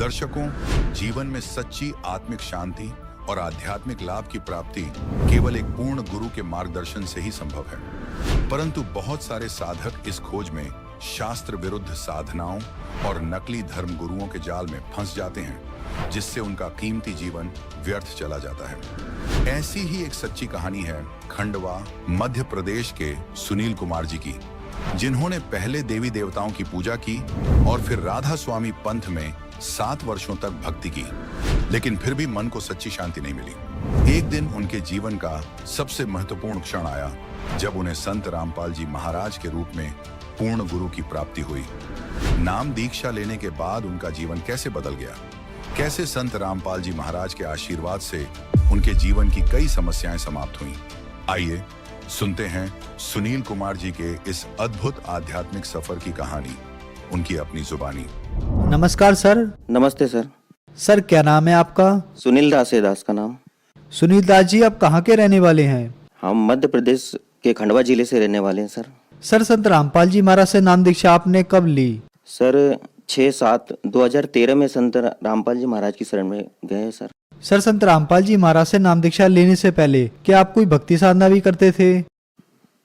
दर्शकों, जीवन में सच्ची आत्मिक शांति और आध्यात्मिक लाभ की प्राप्ति केवल एक पूर्ण गुरु के मार्गदर्शन से ही संभव है। परंतु बहुत सारे साधक इस खोज में शास्त्र विरुद्ध साधनाओं और नकली धर्म गुरुओं के जाल में फंस जाते हैं, जिससे उनका कीमती जीवन व्यर्थ चला जाता है। ऐसी ही एक सच्ची कहानी है खंडवा मध्य प्रदेश के सुनील कुमार जी की, जिन्होंने पहले देवी देवताओं की पूजा की और फिर राधा स्वामी पंथ में 7 वर्षों तक भक्ति की, लेकिन फिर भी मन को सच्ची शांति नहीं मिली। एक दिन उनके जीवन का सबसे महत्वपूर्ण क्षण आया, जब उन्हें संत रामपाल जी महाराज के रूप में पूर्ण गुरु की प्राप्ति हुई। नाम दीक्षा लेने के बाद उनका जीवन कैसे बदल गया, कैसे संत रामपाल जी महाराज के आशीर्वाद से उनके जीवन की कई समस्याएं समाप्त हुईं। आइए सुनते हैं सुनील कुमार जी के इस अद्भुत आध्यात्मिक सफर की कहानी, उनकी अपनी जुबानी। नमस्कार सर। नमस्ते सर। सर क्या नाम है आपका? सुनील दास है दास का नाम। सुनील दास जी, आप कहाँ के रहने वाले हैं? हम मध्य प्रदेश के खंडवा जिले से रहने वाले हैं सर। सर संत रामपाल जी महाराज से नाम दीक्षा आपने कब ली? सर 6/7/2013 में संत रामपाल जी महाराज की शरण में गए सर। सर संत रामपाल जी महाराज से नाम दीक्षा लेने से पहले क्या आप कोई भक्ति साधना भी करते थे?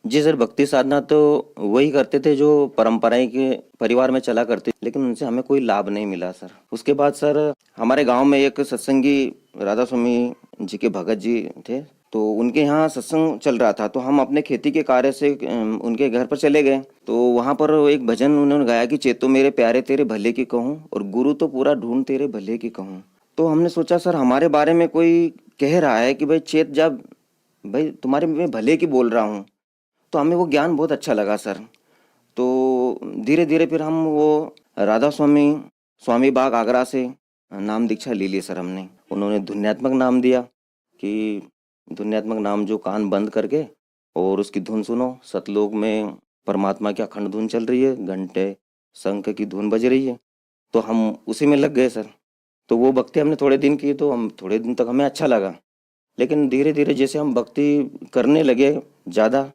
जी सर, भक्ति साधना तो वही करते थे जो परंपराएं के परिवार में चला करते, लेकिन उनसे हमें कोई लाभ नहीं मिला सर। उसके बाद सर हमारे गांव में एक सत्संगी राधा स्वामी जी के भगत जी थे, तो उनके यहाँ सत्संग चल रहा था, तो हम अपने खेती के कार्य से उनके घर पर चले गए। तो वहाँ पर एक भजन उन्होंने गाया कि चेतो मेरे प्यारे तेरे भले की कहूँ और गुरु तो पूरा ढूंढ तेरे भले की कहूँ। तो हमने सोचा सर हमारे बारे में कोई कह रहा है कि भाई चेत, जब भाई तुम्हारे में भले की बोल रहा हूँ, तो हमें वो ज्ञान बहुत अच्छा लगा सर। तो धीरे धीरे फिर हम वो राधा स्वामी बाग आगरा से नाम दीक्षा ले ली सर हमने। उन्होंने धुन्यात्मक नाम दिया कि धुन्यात्मक नाम जो कान बंद करके और उसकी धुन सुनो, सतलोक में परमात्मा की अखंड धुन चल रही है, घंटे शंख की धुन बज रही है, तो हम उसी में लग गए सर। तो वो भक्ति हमने थोड़े दिन की, तो हम थोड़े दिन तक हमें अच्छा लगा, लेकिन धीरे धीरे जैसे हम भक्ति करने लगे ज़्यादा,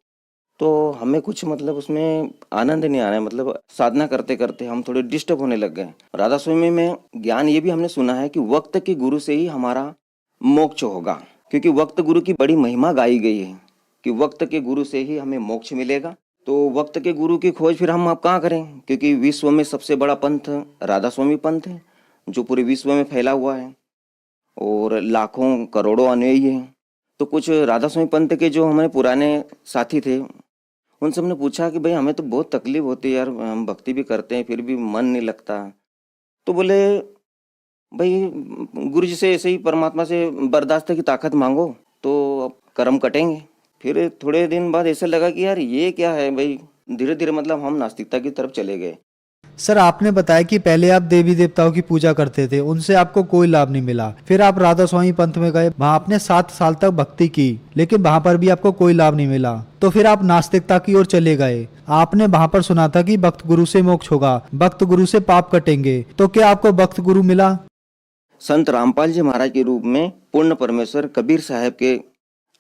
तो हमें कुछ मतलब उसमें आनंद नहीं आ रहा है। मतलब साधना करते करते हम थोड़े डिस्टर्ब होने लग गए। राधा स्वामी में ज्ञान ये भी हमने सुना है कि वक्त के गुरु से ही हमारा मोक्ष होगा, क्योंकि वक्त गुरु की बड़ी महिमा गाई गई है कि वक्त के गुरु से ही हमें मोक्ष मिलेगा। तो वक्त के गुरु की खोज फिर हम अब कहाँ करें, क्योंकि विश्व में सबसे बड़ा पंथ राधा स्वामी पंथ है, जो पूरे विश्व में फैला हुआ है और लाखों करोड़ों अनुयायी हैं। तो कुछ राधा स्वामी पंथ के जो हमारे पुराने साथी थे, उनसे हमने पूछा कि भाई हमें तो बहुत तकलीफ होती है यार, हम भक्ति भी करते हैं फिर भी मन नहीं लगता। तो बोले भाई गुरु जी से ऐसे ही परमात्मा से बर्दाश्त की ताकत मांगो तो कर्म कटेंगे। फिर थोड़े दिन बाद ऐसे लगा कि यार ये क्या है भाई, धीरे धीरे मतलब हम नास्तिकता की तरफ चले गए। सर आपने बताया कि पहले आप देवी देवताओं की पूजा करते थे, उनसे आपको कोई लाभ नहीं मिला। फिर आप राधा स्वामी पंथ में गए, वहाँ आपने 7 साल तक भक्ति की, लेकिन वहाँ पर भी आपको कोई लाभ नहीं मिला। तो फिर आप नास्तिकता की ओर चले गए। आपने वहाँ पर सुना था कि भक्त गुरु से मोक्ष होगा, भक्त गुरु से पाप कटेंगे। तो क्या आपको भक्त गुरु मिला? संत रामपाल जी महाराज के रूप में पूर्ण परमेश्वर कबीर साहब के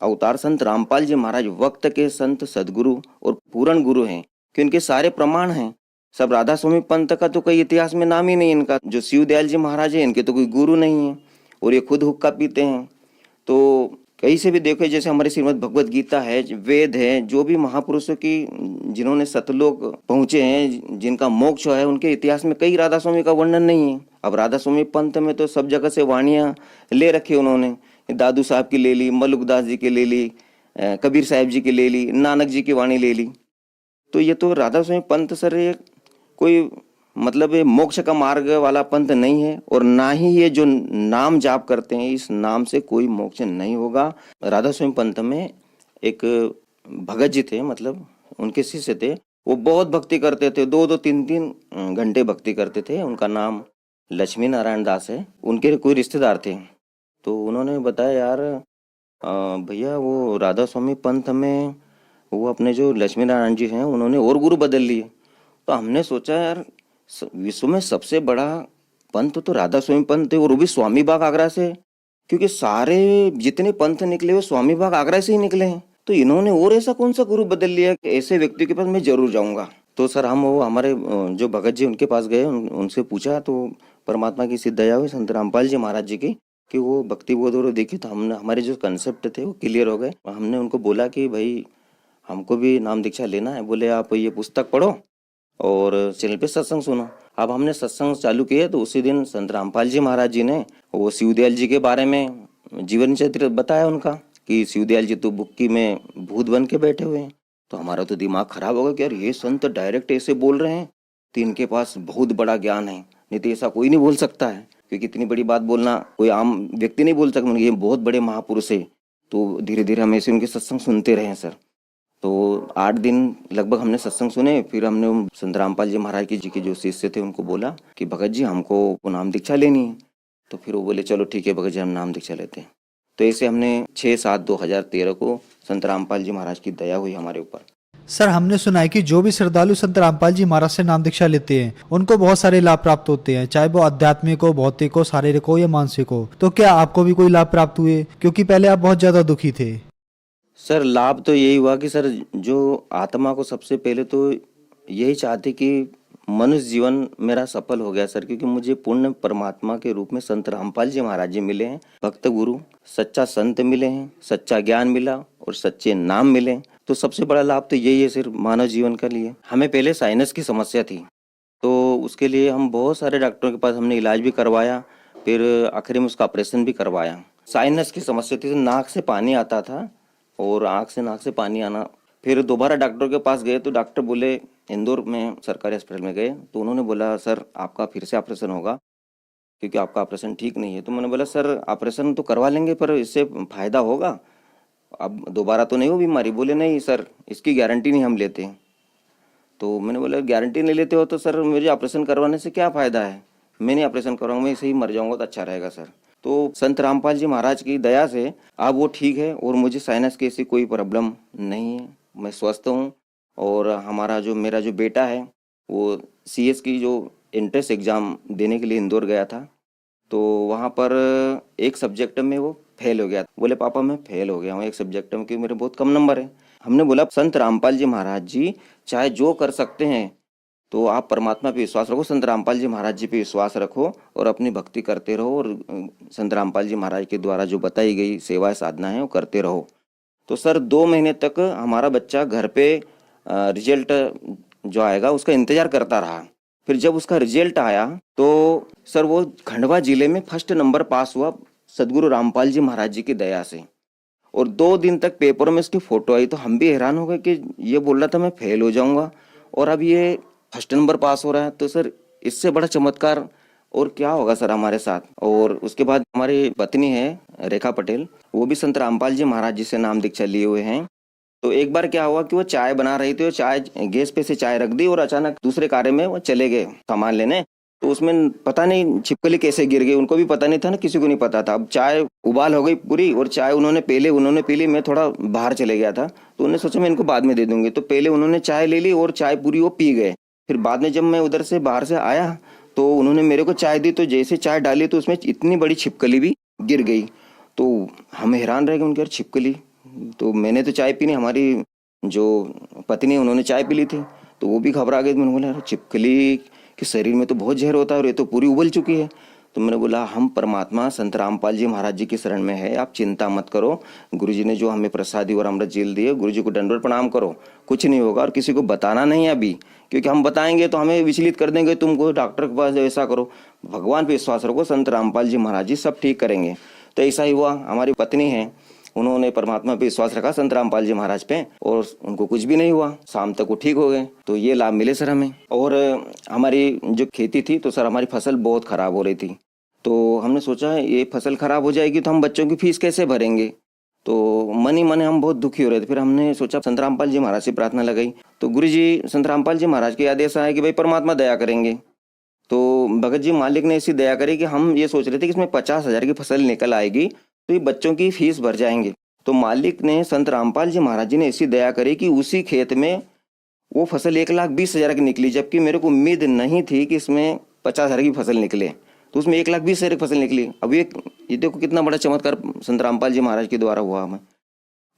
अवतार संत रामपाल जी महाराज वक्त के संत सदगुरु और पूर्ण गुरु हैं, कि उनके सारे प्रमाण हैं। सब राधा स्वामी पंथ का तो कोई इतिहास में नाम ही नहीं इनका। जो शिव दयाल जी महाराज है, इनके तो कोई गुरु नहीं है और ये खुद हुक्का पीते हैं। तो कहीं से भी देखो, जैसे हमारे श्रीमद् भगवत गीता है, वेद है, जो भी महापुरुषों की जिन्होंने सतलोक पहुंचे हैं, जिनका मोक्ष है, उनके इतिहास में कई राधा स्वामी का वर्णन नहीं है। अब राधा स्वामी पंथ में तो सब जगह से वाणियाँ ले रखी उन्होंने, दादू साहब की ले ली, मलुकदास जी की ले ली, कबीर साहब जी की ले ली, नानक जी की वाणी ले ली। तो ये तो राधा स्वामी पंथ सर ये कोई मतलब ये मोक्ष का मार्ग वाला पंथ नहीं है, और ना ही ये जो नाम जाप करते हैं, इस नाम से कोई मोक्ष नहीं होगा। राधा स्वामी पंथ में एक भगत जी थे, मतलब उनके शिष्य थे, वो बहुत भक्ति करते थे, 2-2 3-3 घंटे भक्ति करते थे। उनका नाम लक्ष्मी नारायण दास है। उनके कोई रिश्तेदार थे, तो उन्होंने बताया यार भैया वो राधा स्वामी पंथ में वो अपने जो लक्ष्मी नारायण जी हैं, उन्होंने और गुरु बदल लिए। तो हमने सोचा यार विश्व में सबसे बड़ा पंथ तो राधा स्वामी पंथ है, और वो भी स्वामी बाग आगरा से, क्योंकि सारे जितने पंथ निकले वो स्वामी बाग आगरा से ही निकले हैं। तो इन्होंने और ऐसा कौन सा गुरु बदल लिया कि ऐसे व्यक्ति के पास मैं जरूर जाऊंगा। तो सर हम वो हमारे जो भगत जी उनके पास गए, उनसे पूछा, तो परमात्मा की सिद्ध दया हुई संत रामपाल जी महाराज जी की कि वो भक्ति बोध और देखी, तो हमने हमारे जो कंसेप्ट थे वो क्लियर हो गए। हमने उनको बोला कि भाई हमको भी नाम दीक्षा लेना है। बोले आप ये पुस्तक पढ़ो और चैनल पे सत्संग सुनो। अब हमने सत्संग चालू किया तो उसी दिन संत रामपाल जी महाराज जी ने वो शिवदयाल जी के बारे में जीवन चरित्र बताया उनका कि शिवदयाल जी तो बुक्की में भूत बन के बैठे हुए हैं। तो हमारा तो दिमाग खराब हो गया कि यार ये संत डायरेक्ट ऐसे बोल रहे हैं तो इनके पास बहुत बड़ा ज्ञान है, नहीं तो ऐसा कोई नहीं बोल सकता है, क्योंकि इतनी बड़ी बात बोलना कोई आम व्यक्ति नहीं बोल सकता। ये बहुत बड़े महापुरुष है। तो धीरे धीरे हम ऐसे उनके सत्संग सुनते रहे सर। तो 8 दिन लगभग हमने सत्संग सुने। फिर हमने संत रामपाल जी महाराज जी के जो शिष्य थे उनको बोला कि भगत जी हमको नाम दीक्षा लेनी है। तो फिर वो बोले चलो ठीक है भगत जी हम नाम दीक्षा लेते हैं। तो ऐसे हमने 6/7/2013 को संत रामपाल जी महाराज की दया हुई हमारे ऊपर। सर हमने सुना है कि जो भी श्रद्धालु संत रामपाल जी महाराज से नाम दीक्षा लेते हैं उनको बहुत सारे लाभ प्राप्त होते हैं, चाहे वो आध्यात्मिक हो, भौतिक हो, शारीरिक हो या मानसिक हो। तो क्या आपको भी कोई लाभ प्राप्त हुए, क्योंकि पहले आप बहुत ज्यादा दुखी थे? सर लाभ तो यही हुआ कि सर जो आत्मा को सबसे पहले तो यही चाहते कि मनुष्य जीवन मेरा सफल हो गया सर, क्योंकि मुझे पूर्ण परमात्मा के रूप में संत रामपाल जी महाराज जी मिले हैं, भक्त गुरु सच्चा संत मिले हैं, सच्चा ज्ञान मिला और सच्चे नाम मिले। तो सबसे बड़ा लाभ तो यही है सिर्फ मानव जीवन के लिए। हमें पहले साइनस की समस्या थी, तो उसके लिए हम बहुत सारे डॉक्टरों के पास हमने इलाज भी करवाया, फिर आखिर में उसका ऑपरेशन भी करवाया। साइनस की समस्या थी, नाक से पानी आता था और आँख से नाक से पानी आना। फिर दोबारा डॉक्टर के पास गए तो डॉक्टर बोले, इंदौर में सरकारी अस्पताल में गए तो उन्होंने बोला सर आपका फिर से ऑपरेशन होगा क्योंकि आपका ऑपरेशन ठीक नहीं है। तो मैंने बोला सर ऑपरेशन तो करवा लेंगे पर इससे फ़ायदा होगा, अब दोबारा तो नहीं हो बीमारी? बोले नहीं सर इसकी गारंटी नहीं हम लेते। तो मैंने बोला गारंटी नहीं लेते हो तो सर मुझे ऑपरेशन करवाने से क्या फ़ायदा है, मैं नहीं ऑपरेशन करवाऊंगा, मैं ऐसे ही मर जाऊंगा तो अच्छा रहेगा सर। तो संत रामपाल जी महाराज की दया से अब वो ठीक है और मुझे साइनस की ऐसी कोई प्रॉब्लम नहीं है, मैं स्वस्थ हूँ। और हमारा जो मेरा जो बेटा है वो CS की जो एंट्रेंस एग्ज़ाम देने के लिए इंदौर गया था, तो वहाँ पर एक सब्जेक्ट में वो फेल हो गया। बोले पापा मैं फेल हो गया हूँ एक सब्जेक्ट में क्योंकि मेरे बहुत कम नंबर है। हमने बोला संत रामपाल जी महाराज जी चाहे जो कर सकते हैं तो आप परमात्मा पे विश्वास रखो, संत रामपाल जी महाराज जी पे विश्वास रखो और अपनी भक्ति करते रहो और संत रामपाल जी महाराज के द्वारा जो बताई गई सेवा साधना है वो करते रहो। तो सर 2 महीने तक हमारा बच्चा घर पे रिजल्ट जो आएगा उसका इंतजार करता रहा। फिर जब उसका रिजल्ट आया तो सर वो खंडवा जिले में फर्स्ट नंबर पास हुआ सदगुरु रामपाल जी महाराज जी की दया से। और 2 दिन तक पेपरों में उसकी फोटो आई तो हम भी हैरान हो गए कि ये बोल रहा था मैं फेल हो जाऊंगा और अब ये फर्स्ट नंबर पास हो रहा है। तो सर इससे बड़ा चमत्कार और क्या होगा सर हमारे साथ। और उसके बाद हमारी पत्नी है रेखा पटेल, वो भी संत रामपाल जी महाराज जी से नाम दीक्षा लिए हुए हैं। तो एक बार क्या हुआ कि वो चाय बना रही थी और चाय गैस पे से चाय रख दी और अचानक दूसरे कार्य में वो चले गए सामान लेने, तो उसमें पता नहीं छिपकली कैसे गिर गई, उनको भी पता नहीं था ना, किसी को नहीं पता था। अब चाय उबाल हो गई पूरी और चाय उन्होंने पी ली, मैं थोड़ा बाहर चले गया था तो उन्होंने सोचा मैं इनको बाद में दे दूंगी, तो पहले उन्होंने चाय ले ली और चाय पूरी वो पी गए। फिर बाद में जब मैं उधर से बाहर से आया तो उन्होंने मेरे को चाय दी, तो जैसे चाय डाली तो उसमें इतनी बड़ी छिपकली भी गिर गई। तो हम हैरान रह गए उनके यार छिपकली, तो मैंने तो चाय पी नहीं, हमारी जो पत्नी उन्होंने चाय पी ली थी तो वो भी घबरा गई। मैंने बोला यार छिपकली के शरीर में तो बहुत जहर होता है और ये तो पूरी उबल चुकी है। तो मैंने बोला हम परमात्मा संत रामपाल जी महाराज जी की शरण में है, आप चिंता मत करो, गुरुजी ने जो हमें प्रसादी और अमृत जेल दिए गुरुजी को दंडवत प्रणाम करो, कुछ नहीं होगा। और किसी को बताना नहीं है अभी, क्योंकि हम बताएंगे तो हमें विचलित कर देंगे, तुमको डॉक्टर के पास ऐसा करो, भगवान पे विश्वास रखो, संत रामपाल जी महाराज जी सब ठीक करेंगे। तो ऐसा ही हुआ। हमारी पत्नी है उन्होंने परमात्मा पे विश्वास रखा संत रामपाल जी महाराज पे और उनको कुछ भी नहीं हुआ, शाम तक वो ठीक हो गए। तो ये लाभ मिले सर हमें। और हमारी जो खेती थी तो सर हमारी फसल बहुत खराब हो रही थी, तो हमने सोचा ये फसल खराब हो जाएगी तो हम बच्चों की फीस कैसे भरेंगे। तो मन ही मन हम बहुत दुखी हो रहे थे। फिर हमने सोचा संत रामपाल जी महाराज से प्रार्थना लगाई तो गुरुजी संत रामपाल जी महाराज के आदेश आया कि भाई परमात्मा दया करेंगे। तो भगत जी मालिक ने ऐसी दया करी कि हम ये सोच रहे थे कि इसमें 50,000 की फसल निकल आएगी तो ये बच्चों की फीस भर जाएंगे। तो मालिक ने संत रामपाल जी महाराज जी ने ऐसी दया करी कि उसी खेत में वो फसल 1,20,000 की निकली, जबकि मेरे को उम्मीद नहीं थी कि इसमें 50,000 की फसल निकले, तो उसमें 1,20,000 की फसल निकली। अब ये देखो कितना बड़ा चमत्कार संत रामपाल जी महाराज के द्वारा हुआ हमें।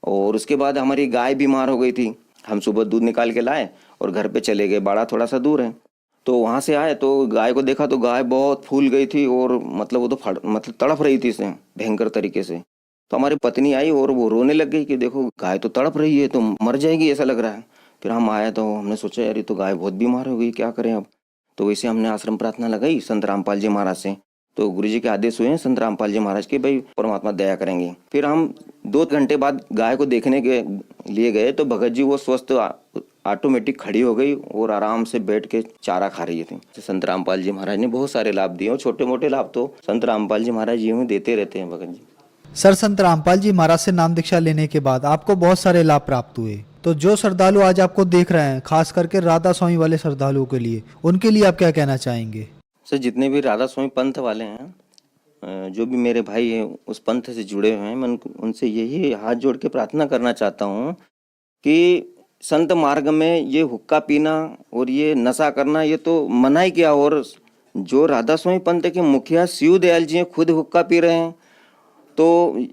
और उसके बाद हमारी गाय बीमार हो गई थी, हम सुबह दूध निकाल के लाए और घर पे चले गए, बाड़ा थोड़ा सा दूर है। तो वहां से आए तो गाय को देखा तो गाय बहुत फूल गई थी और मतलब वो तो मतलब तड़प रही थी इससे भयंकर तरीके से। तो हमारी पत्नी आई और वो रोने लग गई कि देखो गाय तो तड़प रही है, तो मर जाएगी ऐसा लग रहा है। फिर हम आए तो हमने सोचा यार ये तो गाय बहुत बीमार हो गई, क्या करें अब। तो वैसे हमने आश्रम प्रार्थना लगाई संत रामपाल जी महाराज से। तो गुरु जी के आदेश हुए हैं संत रामपाल जी महाराज के, भाई परमात्मा दया करेंगे। फिर हम 2 घंटे बाद गाय को देखने के लिए गए तो भगत जी वो स्वस्थ ऑटोमेटिक खड़ी हो गई और आराम से बैठ के चारा खा रही थी। संत रामपाल जी महाराज ने बहुत सारे लाभ दिए और छोटे मोटे लाभ तो संत रामपाल जी महाराज जी में देते रहते हैं भगत जी। सर, संत रामपाल जी महाराज से नाम दीक्षा लेने के बाद आपको बहुत सारे लाभ प्राप्त हुए। तो जो श्रद्धालु आज आपको देख रहे हैं, खास करके राधा स्वामी वाले श्रद्धालुओं के लिए, उनके लिए आप क्या कहना चाहेंगे? सर, जितने भी राधा स्वामी पंथ वाले हैं, जो भी मेरे भाई हैं उस पंथ से जुड़े हुए हैं, मैं उनसे यही हाथ जोड़ के प्रार्थना करना चाहता हूँ कि संत मार्ग में ये हुक्का पीना और ये नशा करना ये तो मना ही किया। और जो राधा स्वामी पंथ के मुखिया शिव दयाल जी हैं खुद हुक्का पी रहे हैं, तो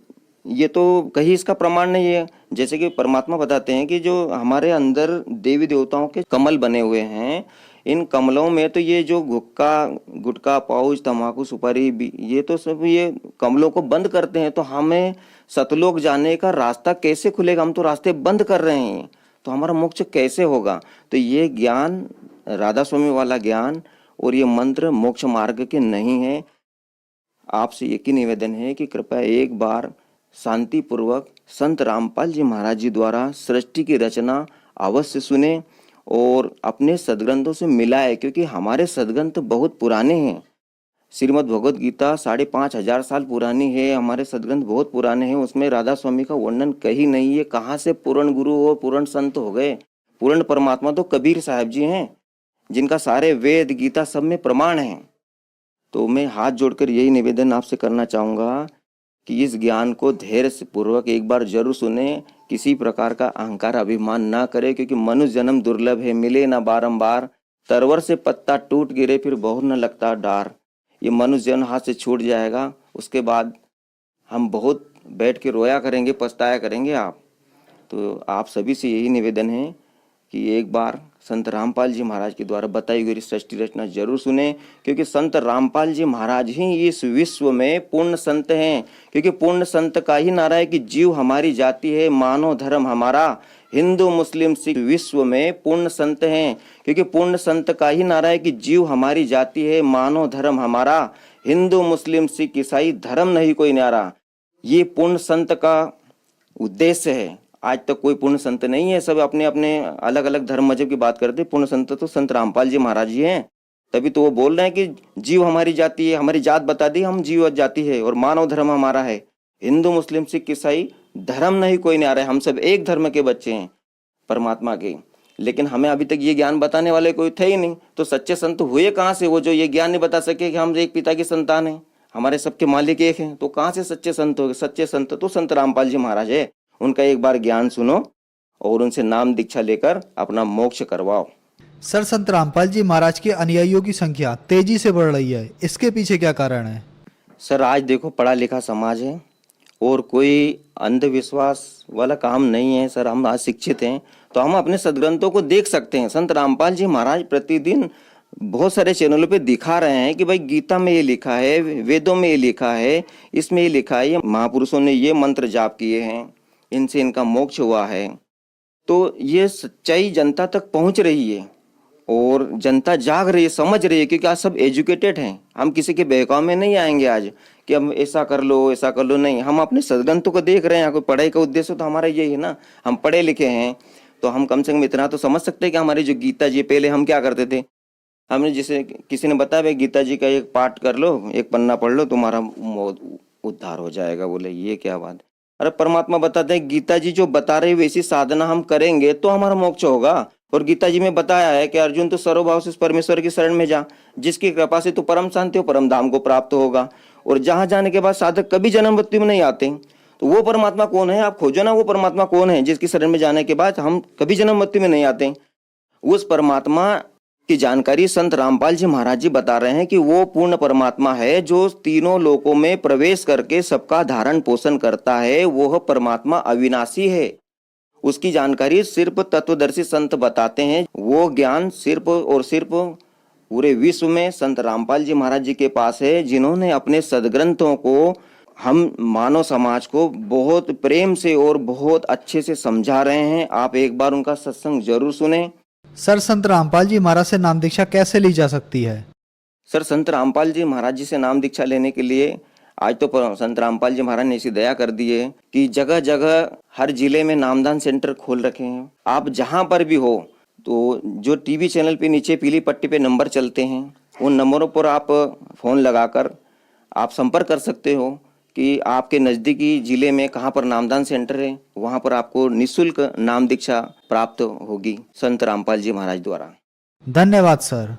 ये तो कहीं इसका प्रमाण नहीं है। जैसे कि परमात्मा बताते हैं कि जो हमारे अंदर देवी देवताओं के कमल बने हुए हैं, इन कमलों में तो ये जो हुक्का गुटखा पाउच तम्बाकू सुपारी ये तो सब ये कमलों को बंद करते हैं। तो हमें सतलोक जाने का रास्ता कैसे खुलेगा? हम तो रास्ते बंद कर रहे हैं, तो हमारा मोक्ष कैसे होगा? तो ये ज्ञान राधा स्वामी वाला ज्ञान और ये मंत्र मोक्ष मार्ग के नहीं है। आपसे एक ही निवेदन है कि कृपया एक बार शांति पूर्वक संत रामपाल जी महाराज जी द्वारा सृष्टि की रचना अवश्य सुने और अपने सदग्रंथों से मिलाए, क्योंकि हमारे सदग्रंथ बहुत पुराने हैं। श्रीमद् भगवद गीता 5,500 साल पुरानी है, हमारे सदग्रंथ बहुत पुराने हैं, उसमें राधा स्वामी का वर्णन कहीं नहीं है। कहाँ से पूर्ण गुरु और पूर्ण संत हो गए? पूर्ण परमात्मा तो कबीर साहब जी हैं, जिनका सारे वेद गीता सब में प्रमाण है। तो मैं हाथ जोड़कर यही निवेदन आपसे करना चाहूँगा कि इस ज्ञान को धैर्य से पूर्वक एक बार जरूर सुने, किसी प्रकार का अहंकार अभिमान ना करे, क्योंकि मनुष्य जन्म दुर्लभ है, मिले ना बारंबार। तरवर से पत्ता टूट गिरे फिर बहुर न लगता डार। ये मनुष्य जन्म हाथ से छूट जाएगा, उसके बाद हम बहुत बैठ के रोया करेंगे, पछताया करेंगे आप। तो आप सभी से यही निवेदन है कि एक बार संत रामपाल जी महाराज के द्वारा बताई गई सृष्टि रचना जरूर सुने, क्योंकि संत रामपाल जी महाराज ही इस विश्व में पूर्ण संत हैं। क्योंकि पूर्ण संत का ही नारा है कि जीव हमारी जाति है, मानव धर्म हमारा, हिंदू मुस्लिम सिख विश्व में पूर्ण संत हैं। क्योंकि पूर्ण संत का ही नारा है कि जीव हमारी जाति है, मानव धर्म हमारा, हिंदू मुस्लिम सिख ईसाई धर्म नहीं कोई न्यारा। ये पूर्ण संत का उद्देश्य है। आज तक कोई पूर्ण संत नहीं है, सब अपने अपने अलग अलग धर्म मजहब की बात करते। पूर्ण संत तो संत रामपाल जी महाराज जी हैं, तभी तो वो बोल रहे हैं कि जीव हमारी जाति है, हमारी जात बता दी, हम जीव जाति है और मानव धर्म हमारा है, हिंदू मुस्लिम सिख ईसाई धर्म नहीं कोई नहीं आ रहा है, हम सब एक धर्म के बच्चे हैं परमात्मा के। लेकिन हमें अभी तक ये ज्ञान बताने वाले कोई थे ही नहीं, तो सच्चे संत हुए कहाँ से? वो जो ये ज्ञान नहीं बता सके कि हम एक पिता की संतान है, हमारे सबके मालिक एक हैं, तो कहाँ से सच्चे संत हो गए? सच्चे संत तो संत रामपाल जी महाराज है। उनका एक बार ज्ञान सुनो और उनसे नाम दीक्षा लेकर अपना मोक्ष करवाओ। सर, संत रामपाल जी महाराज के अनुयायियों की संख्या तेजी से बढ़ रही है, इसके पीछे क्या कारण है? सर, आज देखो पढ़ा लिखा समाज है और कोई अंधविश्वास वाला काम नहीं है। सर, हम आज शिक्षित हैं तो हम अपने सदग्रंथों को देख सकते हैं। संत रामपाल जी महाराज प्रतिदिन बहुत सारे चैनलों पे दिखा रहे हैं कि भाई गीता में ये लिखा है, वेदों में ये लिखा है, इसमें ये लिखा है, ये महापुरुषों ने ये मंत्र जाप किए हैं, इनसे इनका मोक्ष हुआ है। तो ये सच्चाई जनता तक पहुंच रही है और जनता जाग रही है, समझ रही है, क्योंकि आज सब एजुकेटेड हैं। हम किसी के बहकाव में नहीं आएंगे आज कि हम ऐसा कर लो ऐसा कर लो, नहीं। हम अपने सदग्रंथों को देख रहे हैं। कोई पढ़ाई का उद्देश्य तो हमारा यही है ना, हम पढ़े लिखे हैं तो हम कम से कम इतना तो समझ सकते हैं कि हमारी जो गीता जी, पहले हम क्या करते थे, हमने जैसे किसी ने बताया भाई गीता जी का एक पाठ कर लो, एक पन्ना पढ़ लो, तुम्हारा उद्धार हो जाएगा। बोले ये क्या बात? अरे परमात्मा बताते हैं गीता जी जो बता रहे वैसी साधना हम करेंगे तो हमारा मोक्ष होगा। और गीता जी में बताया है कि अर्जुन तो सर्वभाव से परमेश्वर की शरण में जा, जिसकी कृपा से तू परम शांति और परम धाम को प्राप्त होगा। और जहां जाने के बाद साधक कभी जन्म मृत्यु में नहीं आते। तो वो परमात्मा कौन है? आप खोजो ना, वो परमात्मा कौन है जिसकी शरण में जाने के बाद हम कभी जन्म मृत्यु में नहीं आते। उस परमात्मा की जानकारी संत रामपाल जी महाराज जी बता रहे हैं कि वो पूर्ण परमात्मा है जो तीनों लोकों में प्रवेश करके सबका धारण पोषण करता है। वह परमात्मा अविनाशी है। उसकी जानकारी सिर्फ तत्वदर्शी संत बताते हैं। वो ज्ञान सिर्फ और सिर्फ पूरे विश्व में संत रामपाल जी महाराज जी के पास है, जिन्होंने अपने सदग्रंथों को हम मानव समाज को बहुत प्रेम से और बहुत अच्छे से समझा रहे हैं। आप एक बार उनका सत्संग जरूर सुने। सर, संत रामपाल जी महाराज से नाम दीक्षा कैसे ली जा सकती है? सर, संत रामपाल जी महाराज जी से नाम दीक्षा लेने के लिए आज तो संत रामपाल जी महाराज ने ऐसी दया कर दी है कि जगह जगह हर जिले में नामदान सेंटर खोल रखे हैं। आप जहां पर भी हो तो जो टीवी चैनल पे नीचे पीली पट्टी पे नंबर चलते हैं, उन नंबरों पर आप फोन लगाकर आप संपर्क कर सकते हो कि आपके नज़दीकी जिले में कहाँ पर नामदान सेंटर है, वहाँ पर आपको निःशुल्क नाम दीक्षा प्राप्त होगी संत रामपाल जी महाराज द्वारा। धन्यवाद सर।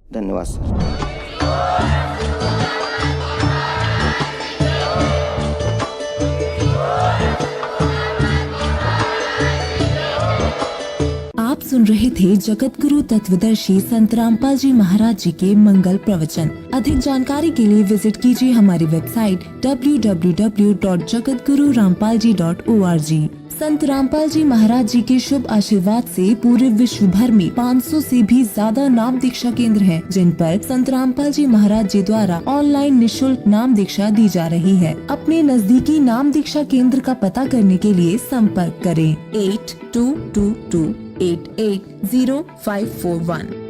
धन्यवाद सर। आप सुन रहे थे जगत गुरु तत्वदर्शी संत रामपाल जी महाराज जी के मंगल प्रवचन। अधिक जानकारी के लिए विजिट कीजिए हमारी वेबसाइट www.jagatgururampalji.org। संत रामपाल जी महाराज जी के शुभ आशीर्वाद से पूरे विश्व भर में 500 से भी ज्यादा नाम दीक्षा केंद्र हैं, जिन पर संत रामपाल जी महाराज जी द्वारा ऑनलाइन निःशुल्क नाम दीक्षा दी जा रही है। अपने नजदीकी नाम दीक्षा केंद्र का पता करने के लिए संपर्क करें 8222880541।